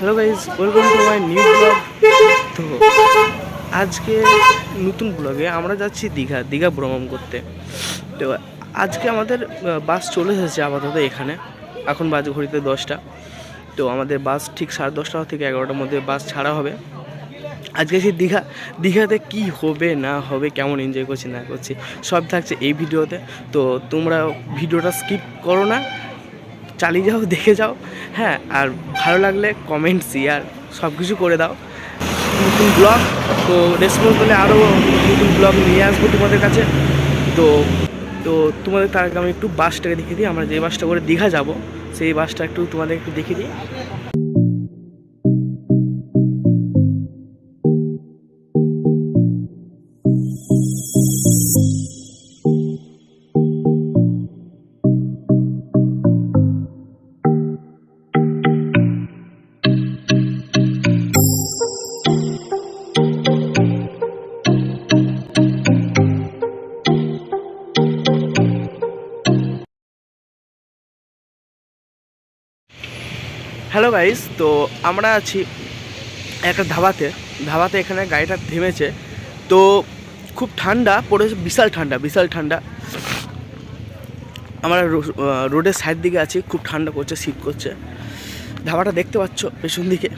Hello guys, welcome to my new blog. তো আজকে নতুন ব্লগে আমরা যাচ্ছি দীঘা ভ্রমণ করতে। তো আজকে আমাদের বাস চলে এসেছে আপাতত এখানে। এখন বাজে ঘড়িতে 10টা। তো আমাদের বাস ঠিক 10:30 থেকে 11টার মধ্যে বাস ছাড়া হবে। আজকে সেই দীঘাতে কি হবে না হবে, কেমন এনজয় করছি না করছি, সব থাকছে এই ভিডিওতে। তো তোমরা ভিডিওটা স্কিপ করো না, চালিয়ে যাও, দেখে যাও। হ্যাঁ, আর ভালো লাগলে কমেন্ট, শেয়ার সব কিছু করে দাও। নতুন ব্লগ তো রেসপন্স করলে আরও নতুন ব্লগ নিয়ে আসবো তোমাদের কাছে। তো তো তোমাদের তার আগে আমি একটু বাসটাকে দেখিয়ে দিই। আমরা যে বাসটা করে দীঘা যাব সেই বাসটা একটু তোমাদের একটু দেখিয়ে দিই। হ্যালো গাইস, তো আমরা আছি একটা ধাবাতে এখানে গাড়িটা থেমেছে। তো খুব ঠান্ডা পড়েছে, বিশাল ঠান্ডা। আমরা রোডের সাইড দিকে আছি, খুব ঠান্ডা করছে, শীত করছে। ধাবাটা দেখতে পাচ্ছ, পেছন দিকে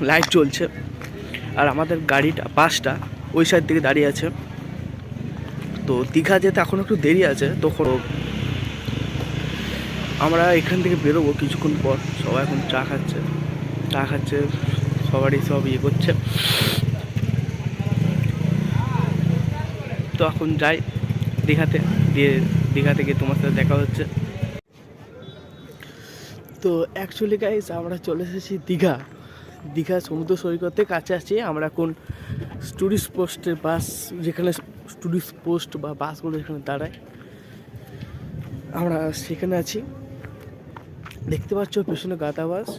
লাইট জ্বলছে। আর আমাদের বাসটা ওই সাইড দিকে দাঁড়িয়ে আছে। তো দীঘা যেতে এখন একটু দেরি আছে। তখন আমরা এখান থেকে বেরোবো কিছুক্ষণ পর। সবাই এখন চা খাচ্ছে, সবারই সব ইয়ে করছে। তো এখন যাই দীঘা থেকে তোমার সাথে দেখা হচ্ছে। তো অ্যাকচুয়ালি গাইস, আমরা চলে এসেছি দীঘা সমুদ্র সৈকতের কাছে আছি। আমরা এখন টুরিস্ট পোস্টের বাস, যেখানে টুরিস্ট পোস্ট বা বাসগুলো যেখানে দাঁড়ায়, আমরা সেখানে আছি। দেখতে পাচ্ছ পেছনে গাদা বাস,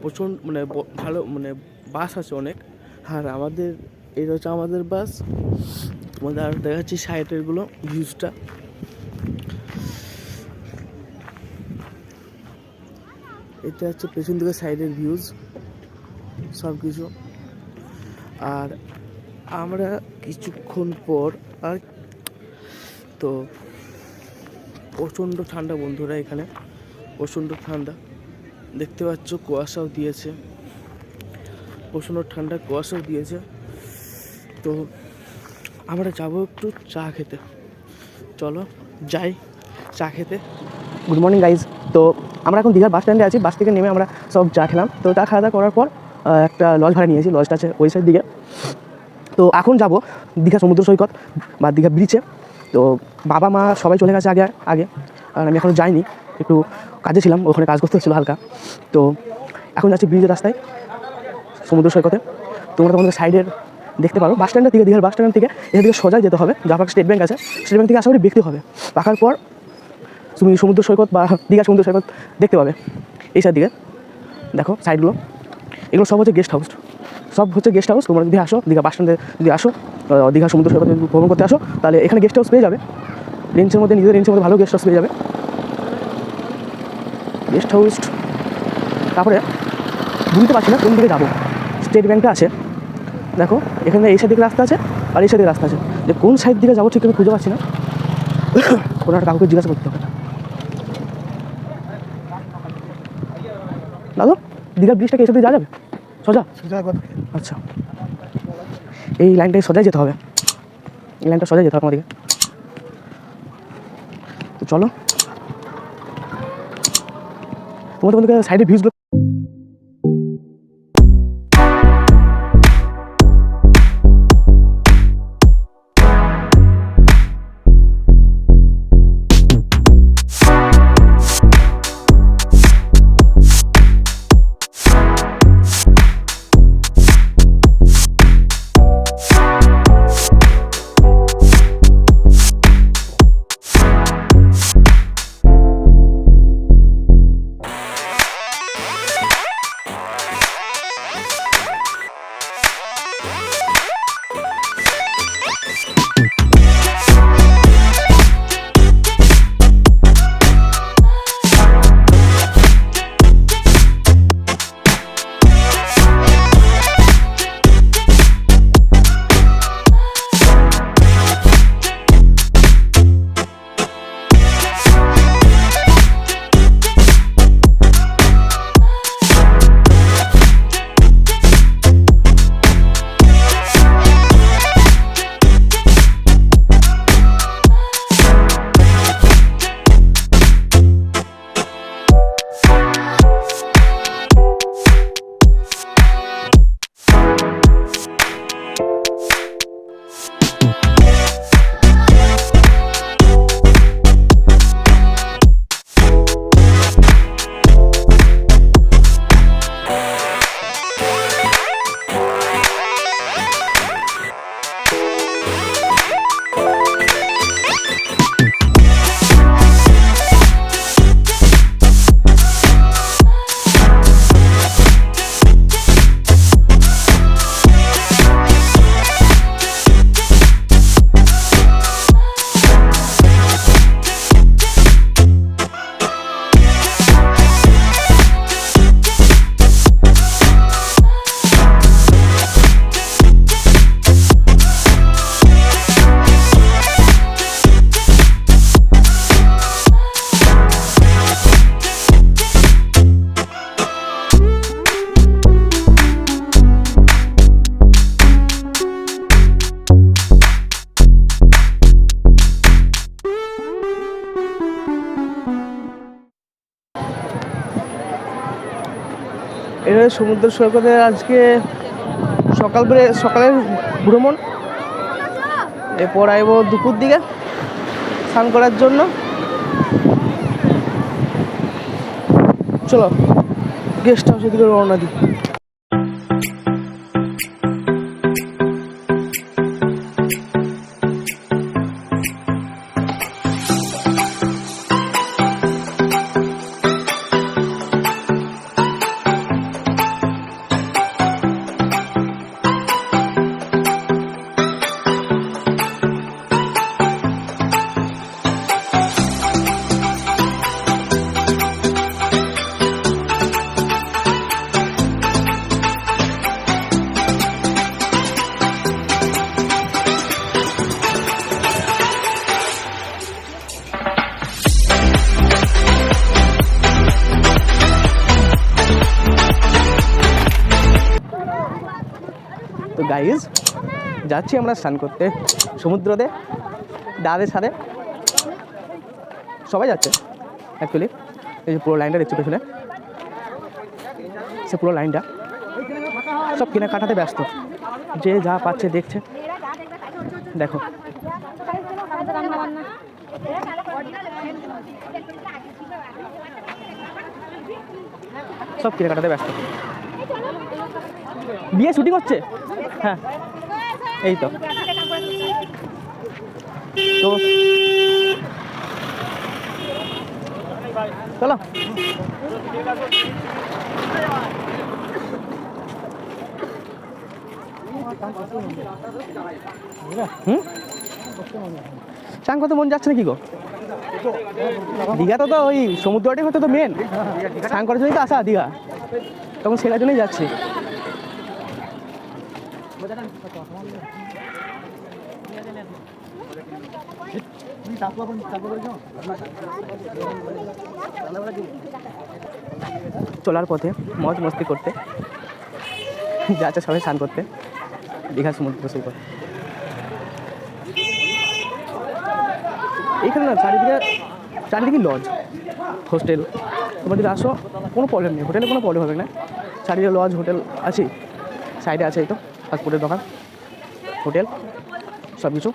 প্রচণ্ড ভালো বাস আছে অনেক। আর এটা হচ্ছে আমাদের বাস। তোমাদের আর দেখাচ্ছি সাইডেরগুলো ভিউজটা। এটা হচ্ছে পেছন দিকে সাইডের ভিউজ সব কিছু। আর আমরা কিছুক্ষণ পর তো প্রচণ্ড ঠান্ডা বন্ধুরা, এখানে প্রচণ্ড ঠান্ডা দেখতে পাচ্ছ, কুয়াশাও দিয়েছে, প্রচণ্ড ঠান্ডা কুয়াশাও দিয়েছে। তো আমরা যাবো একটু চা খেতে, চলো যাই চা খেতে। Good morning guys. তো আমরা এখন দীঘার বাস স্ট্যান্ডে আছি। বাস থেকে নেমে আমরা সব চা খেলাম। তো চা খাওয়া দাওয়া করার পর একটা লজ ভাড়া নিয়েছি, লজটা আছে ওই সাইড দিকে। তো এখন যাব দীঘা সমুদ্র সৈকত বা দীঘা ব্রিজে। তো বাবা মা সবাই চলে গেছে আগে আর আমি এখনও যাইনি, একটু কাজে ছিলাম, ওখানে কাজ করতে হচ্ছিলো হালকা। তো এখন যাচ্ছি ব্রিজের রাস্তায় সমুদ্র সৈকতে। তোমরা তোমাদের সাইডের দেখতে পারো, বাস স্ট্যান্ডের থেকে, দীঘার বাস স্ট্যান্ড থেকে এখান থেকে সোজা যেতে হবে। যাওয়ার স্টেট ব্যাঙ্ক আছে, স্টেট ব্যাঙ্ক থেকে আশা করি দেখতে হবে। পাকার পর তুমি সমুদ্র সৈকত বা দীঘা সমুদ্র সৈকত দেখতে পাবে। এই সাইড দিকে দেখো সাইডগুলো, এগুলো সব হচ্ছে গেস্ট হাউস। তোমরা যদি আসো দীঘা বাস স্ট্যান্ডে, যদি আসো দীঘা সমুদ্র সৈকত যদি ভ্রমণ করতে আসো, তাহলে এখানে গেস্ট হাউস পেয়ে যাবে। নিজেদের রেঞ্জের মধ্যে ভালো গেস্ট হাউস পেয়ে যাবে। গেস্ট হাউস, তারপরে বুঝতে পারছি না কোন দিকে যাবো। স্টেট ব্যাঙ্কটা আছে দেখো, এখানে এই সাইড দিকে রাস্তা আছে আর এই সাইড দিকে রাস্তা আছে। যে কোন সাইড দিকে যাবো ঠিক আমি খুঁজে পাচ্ছি না। কোনো একটা কাউকে জিজ্ঞাসা করতে হবে। দাদু দীঘার ব্রিজটা কি এসে যাওয়া যাবে সোজা? আচ্ছা, এই লাইনটায় সোজাই যেতে হবে, এই লাইনটা সোজাই যেতে হবে আমাদেরকে। তো চলো তোমাদেরকে সাইডে ভিউজগুলো এটা সমুদ্র সৈকতে আজকে সকালের ভ্রমণ। এরপর আইব দুপুর দিকে স্নান করার জন্য। চলো গেস্ট হাউসের দিকে রওনা দিই। তো গাইজ যাচ্ছি আমরা স্নান করতে সমুদ্রতে দাদের সাথে, সবাই যাচ্ছে অ্যাকচুয়ালি। এই যে পুরো লাইনটা দেখছি পেছনে, সে পুরো লাইনটা সব কেনাকাটাতে ব্যস্ত, যে যা পাচ্ছে দেখছে। দেখো সব কেনাকাটাতে ব্যস্ত। বিয়ে শুটিং হচ্ছে, হ্যাঁ এই তো। তো চলো চান করতে মন যাচ্ছে না কি গো? দীঘাতে তো ওই সমুদ্রটাই হয়তো তো মেন, স্নান করার জন্যই তো আসা দীঘা, তখন সেটার জন্যই যাচ্ছি। চলার পথে মজ মস্তি করতে যাচ্ছে সবাই স্নান করতে দীঘা সমুদ্র সৈকত। এইখানে না চারিদিকে লজ, হোস্টেল। তোমরা যদি আসো কোনো প্রবলেম নেই, হোটেলে কোনো প্রবলেম হবে না। চারিদিকে লজ, হোটেল আছেই, সাইডে আছে এই তো ফাস্টফুডের দোকান, হোটেল, সব কিছু।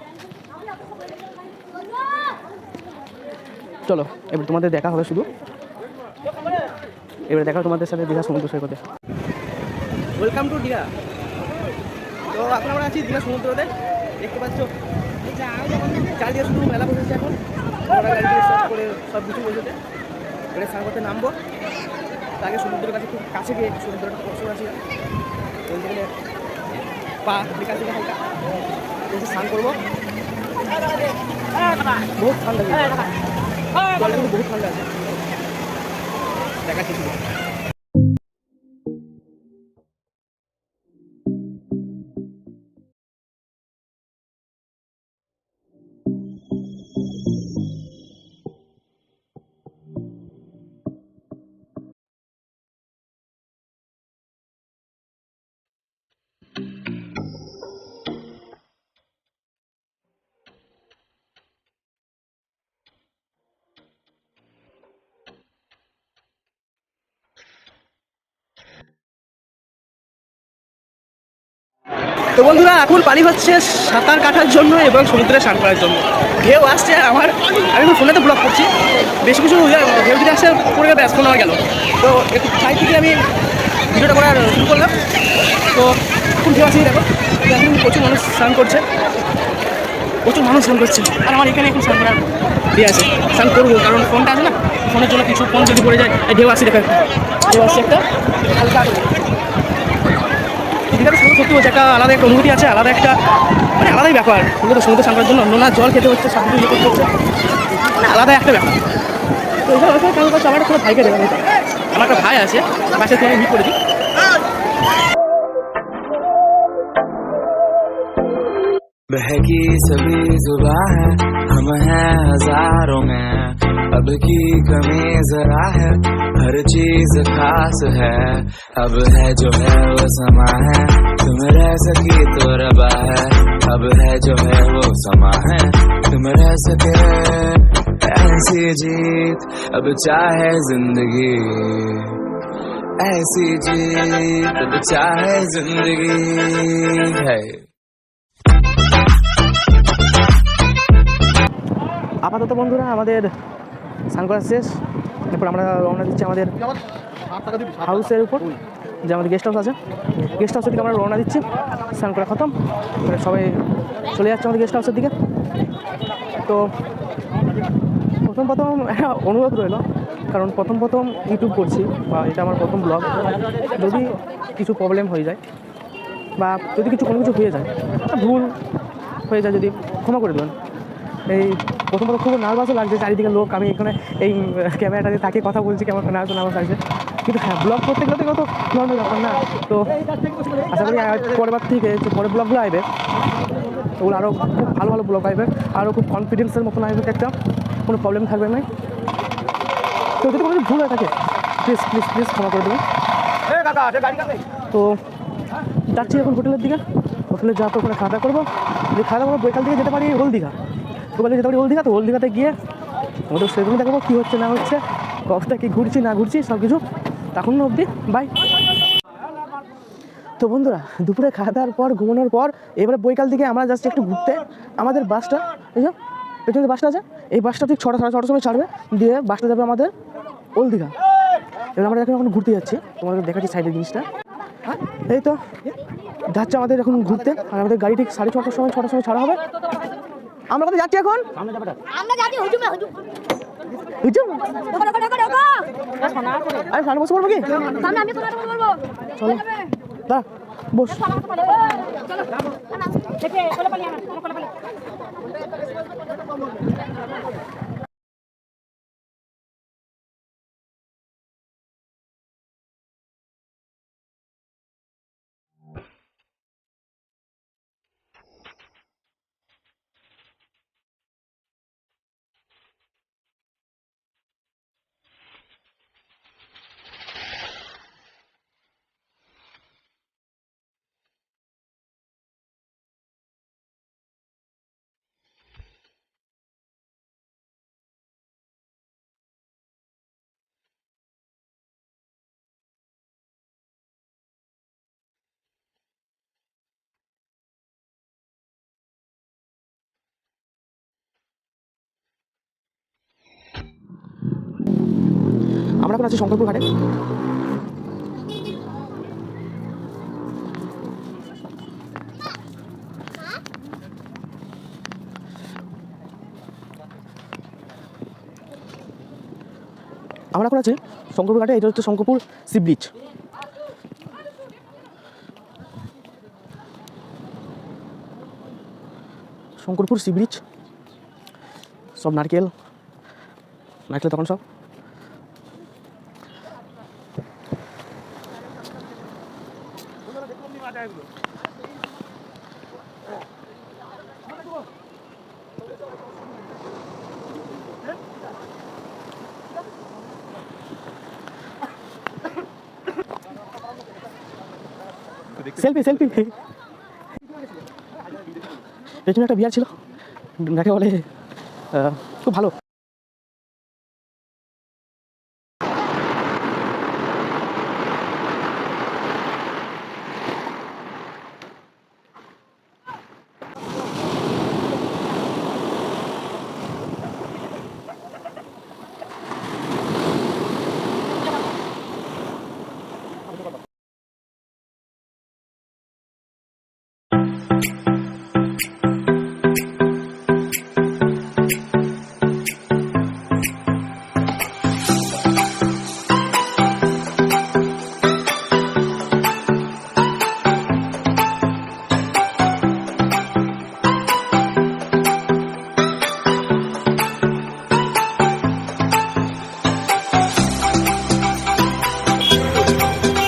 চলো এবার তোমাদের দেখা হবে, শুধু এবারে দেখা তোমাদের সাথে দীঘা সমুদ্র সৈকতে। Welcome to Digha. তো এখন আমরা আছি দীঘা সমুদ্রতে, দেখতে পাচ্ছ চারিদিকে শুধু মেলা বসেছে। এখন আমরা গাড়ি দিয়ে সব করে সব কিছু বসেছে, এবারে স্নান করতে নামবো। তাকে সমুদ্রের কাছে খুব কাছে গিয়ে সমুদ্রটা বসে আছি, বলতে গেলে পা বিকাল থেকে হালকা এসে স্নান করবো। বহুত ঠান্ডা, জলটা কিন্তু বহুত ঠান্ডা আছে, দেখাচ্ছি শুধু। তো বন্ধুরা এখন পানি হচ্ছে সাঁতার কাটার জন্য এবং সমুদ্রে স্নান করার জন্য। ঢেউ আসছে, আমি ফোনেতে ব্লগ করছি, বেশি কিছু ঢেউ দিতে আসছে পড়ে ব্যাস ফোন আমার গেল। তো একটু সাইড থেকে আমি ভিডিওটা করা শুরু করলাম। তো এখন ঢেউ আসছে, দেখো এখন প্রচুর মানুষ স্নান করছে, আর আমার এখানে এখন স্নান করার দিয়ে আছে। স্নান করবো কারণ ফোনটা আছে না, ফোনের জন্য কিছু ফোন যদি পড়ে যায়। ঢেউ আসছে, দেখো ঢেউ আসছে একটা হালকা। দীঘাতে সত্যি হচ্ছে একটা আলাদা একটা অনুভূতি আছে, আলাদা একটা মানে আলাদাই ব্যাপার। কিন্তু সমুদ্রে স্নান করার জন্য নোনা জল খেতে হচ্ছে, সব কিছু করতে হচ্ছে, মানে আলাদা একটা ব্যাপার। তো এখানে ওখানে কারণ করছে আমার একটা ভাইকে দেওয়া, আমার একটা ভাই আছে, বাসে তোমাকে মিট করেছি। बहकी सभी जुबां है, हम हैं हजारों में, अब की कमी जरा है, हर चीज खास है, अब है जो है वो समा है, तुम रह सकी तो रबा है, अब है जो है वो समा है, तुम रह सके ऐसी जीत, अब चाहे जिंदगी ऐसी जीत, अब चाहे जिंदगी है। আপাতত বন্ধুরা আমাদের স্নান করা শেষ, এরপর আমরা রওনা দিচ্ছি আমাদের হাউসের উপর, যে আমাদের গেস্ট হাউস আছে। গেস্ট হাউসের দিকে আমরা রওনা দিচ্ছি, স্নান করা খতম, সবাই চলে যাচ্ছে আমাদের গেস্ট হাউসের দিকে। তো প্রথম একটা অনুরোধ রইল, কারণ প্রথম ইউটিউব করছি বা এটা আমার প্রথম ব্লগ, যদি কিছু প্রবলেম হয়ে যায় বা যদি কোনো কিছু হয়ে যায়, ভুল হয়ে যায়, যদি ক্ষমা করে দেবেন। এই প্রথম খুব নার্ভাসও লাগছে, চারিদিকে লোক, আমি এখানে এই ক্যামেরাটাতে তাকে কথা বলছি, কেমন নার্ভাস লাগছে। কিন্তু হ্যাঁ, ব্লগ করতে গেলে তো নর্মাল ব্যাপার না। তো আশা করি পরের থেকে যে পরের ব্লগগুলো আসবে ওগুলো আরও খুব ভালো ব্লগ আসবে, আরও খুব কনফিডেন্সের মতন আসবে, একটা কোনো প্রবলেম থাকবে না। তো যদি কোনো ভুল হয়ে থাকে প্লিজ ক্ষমা করে দেবেন। তো যাচ্ছি এখন হোটেলের দিকে, হোটেলে যাওয়ার পর ওখানে খাওয়া করবো, যদি খাওয়া দাওয়া বৈকাল থেকে যেতে পারি ওল দীঘা, তো ওল দীঘাতে গিয়ে ওদের সেগুলো দেখাবো কী হচ্ছে না হচ্ছে, কতটা কি ঘুরছি না ঘুরছি সব কিছু। তখন অবধি বাই। তো বন্ধুরা দুপুরে খাওয়া দাওয়ার পর ঘুমানোর পর এবারে বৈকাল থেকে আমরা যাচ্ছি একটু ঘুরতে। আমাদের বাসটা এই যে পেছনে বাসটা আছে, এই বাসটা ঠিক 6টা সাড়ে 6টার সময় ছাড়বে, দিয়ে বাসটা যাবে আমাদের ওল দীঘা। এবার আমরা এখন ঘুরতে যাচ্ছি, তোমাদের দেখাচ্ছি সাইডের জিনিসটা। এই তো যাচ্ছে আমাদের এখন ঘুরতে, আর আমাদের গাড়ি ঠিক 6:30টার সময় ছাড়া হবে। আমরা কোথায় যাচ্ছি এখন? আমরা যাচ্ছি হুজুমে হুজুম। আরে সামনে বসে পড়বো কি? সামনে আমি কোথায় বলবো? চলো দা বস। চলো দেখে কোলে পালি আমরা কোলে পালি। আমরা এখন আছি শঙ্করপুর ঘাটে। আমরা এখন আছি শঙ্করপুর ঘাটে। এটা হচ্ছে Shankarpur sea bridge. Shankarpur sea bridge, সব নারকেল তখন সব সেলফি পেছনে একটা বিয়ার ছিল, যাকে বলে খুব ভালো।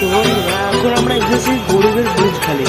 তো এখন আমরা এসেছি গরিবের ব্রিজ খালি।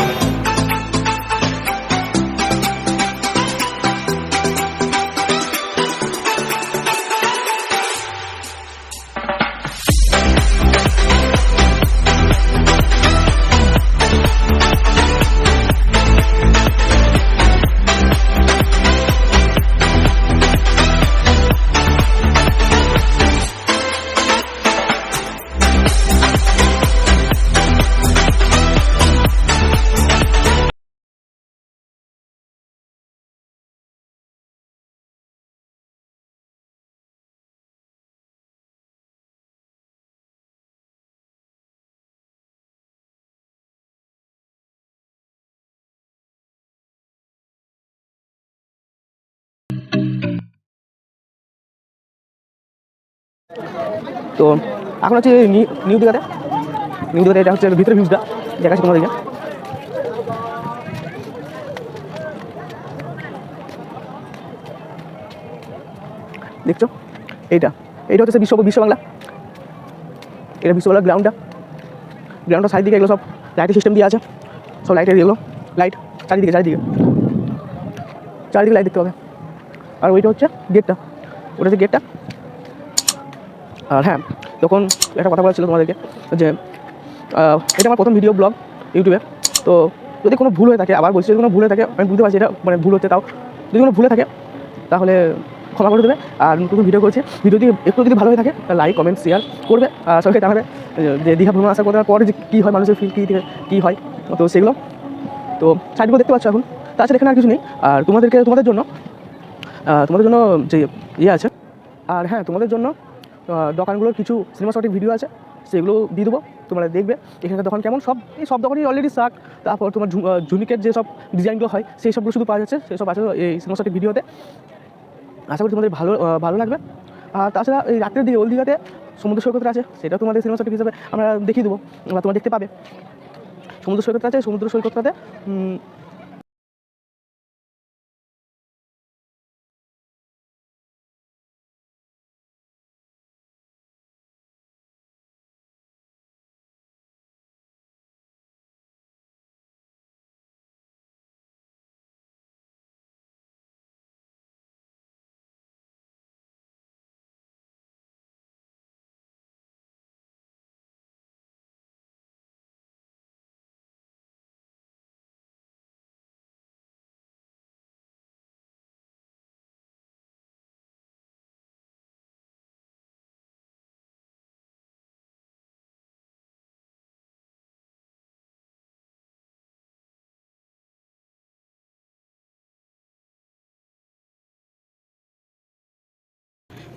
তো এখন হচ্ছে নিউ দীঘাতে। এটা হচ্ছে ভিতরে ভিউজটা দেখাচ্ছি তোমাদেরকে। দেখছো এইটা হচ্ছে বিশ্ব বাংলা। এটা বিশ্ব বাংলা গ্রাউন্ডটা চারিদিকে এগুলো সব লাইটের সিস্টেম দিয়ে আছে। সব লাইটের এগুলো লাইট চারিদিকে লাইট দেখতে পাবে। আর ওইটা হচ্ছে গেটটা, ওটা হচ্ছে গেটটা। আর হ্যাঁ, তখন একটা কথা বলা ছিল তোমাদেরকে যে এটা আমার প্রথম ভিডিও ব্লগ ইউটিউবে। তো যদি কোনো ভুল হয়ে থাকে, আবার বলছি, যদি কোনো ভুল হয়ে থাকে, আমি বুঝতে পারছি এটা মানে ভুল হচ্ছে, তাও যদি কোনো ভুলে থাকে তাহলে ক্ষমা করে দেবে। আর নতুন ভিডিও করছি, ভিডিও যদি একটু যদি ভালো হয়ে থাকে লাইক কমেন্ট শেয়ার করবে। আর সবাইকে জানাবে যে দীঘা ভ্রমণ আসা করার পরে যে কী হয়, মানুষের ফিল কী হয়, তো সেগুলো তো সাইডগুলো দেখতে পাচ্ছ এখন। তাছাড়া এখানে আর কিছু নেই। আর তোমাদের জন্য যে ইয়ে আছে। আর হ্যাঁ, তোমাদের জন্য দোকানগুলোর কিছু সিনেমা শটের ভিডিও আছে, সেগুলো দিয়ে দেবো, তোমরা দেখবে এখানকার দোকান কেমন। সব দোকানই অলরেডি শাক, তারপর তোমার ঝুনিকের যেসব ডিজাইনগুলো হয় সেই সবগুলো শুধু পাওয়া যাচ্ছে, সেসব আছে এই সিনেমা শটের ভিডিওতে। আশা করি তোমাদের ভালো লাগবে। আর তাছাড়া এই রাত্রের দিকে ওল দীঘাতে সমুদ্র সৈকতটা আছে, সেটাও তোমাদের সিনেমা শট হিসাবে আমরা দেখিয়ে দেবো, তোমরা দেখতে পাবে। সমুদ্র সৈকতটাতে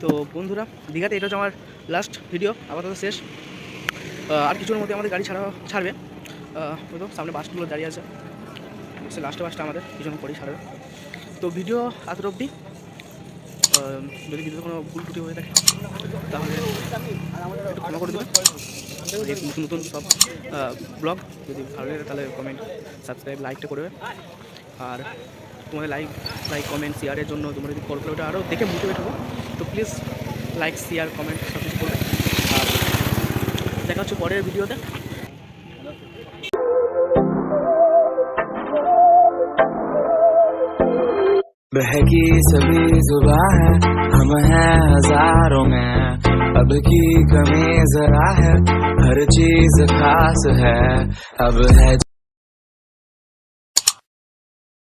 তো বন্ধুরা, দীঘাতে এটা হচ্ছে আমার লাস্ট ভিডিও, আপাতত শেষ। আর কিছুর মধ্যে আমাদের গাড়ি ছাড়বে। ওই তো সামনে বাসগুলো দাঁড়িয়ে আছে, সে লাস্টে বাসটা আমাদের কিছুক্ষণ পরেই ছাড়বে। তো ভিডিও এতটা অবধি। যদি ভিডিওতে কোনো ভুল ত্রুটি হয়ে থাকে তাহলে একটু ক্ষমা করে দেবেন। নতুন নতুন সব ব্লগ যদি ভালো লাগে তাহলে কমেন্ট, সাবস্ক্রাইব, লাইকটা করবে। আর তোমাদের লাইক কমেন্ট শেয়ারের জন্য তোমরা যদি কল করো, ওটা আরও দেখে মোটিভেট হবো। তো প্লিজ লাইক, শেয়ার, কমেন্ট সব কিছু করবে। আর দেখা হচ্ছে পরের ভিডিওতে। बहकी सभी जुबां है, हम हैं हजारों में, अब की कमी जरा है, हर चीज खास है, अब है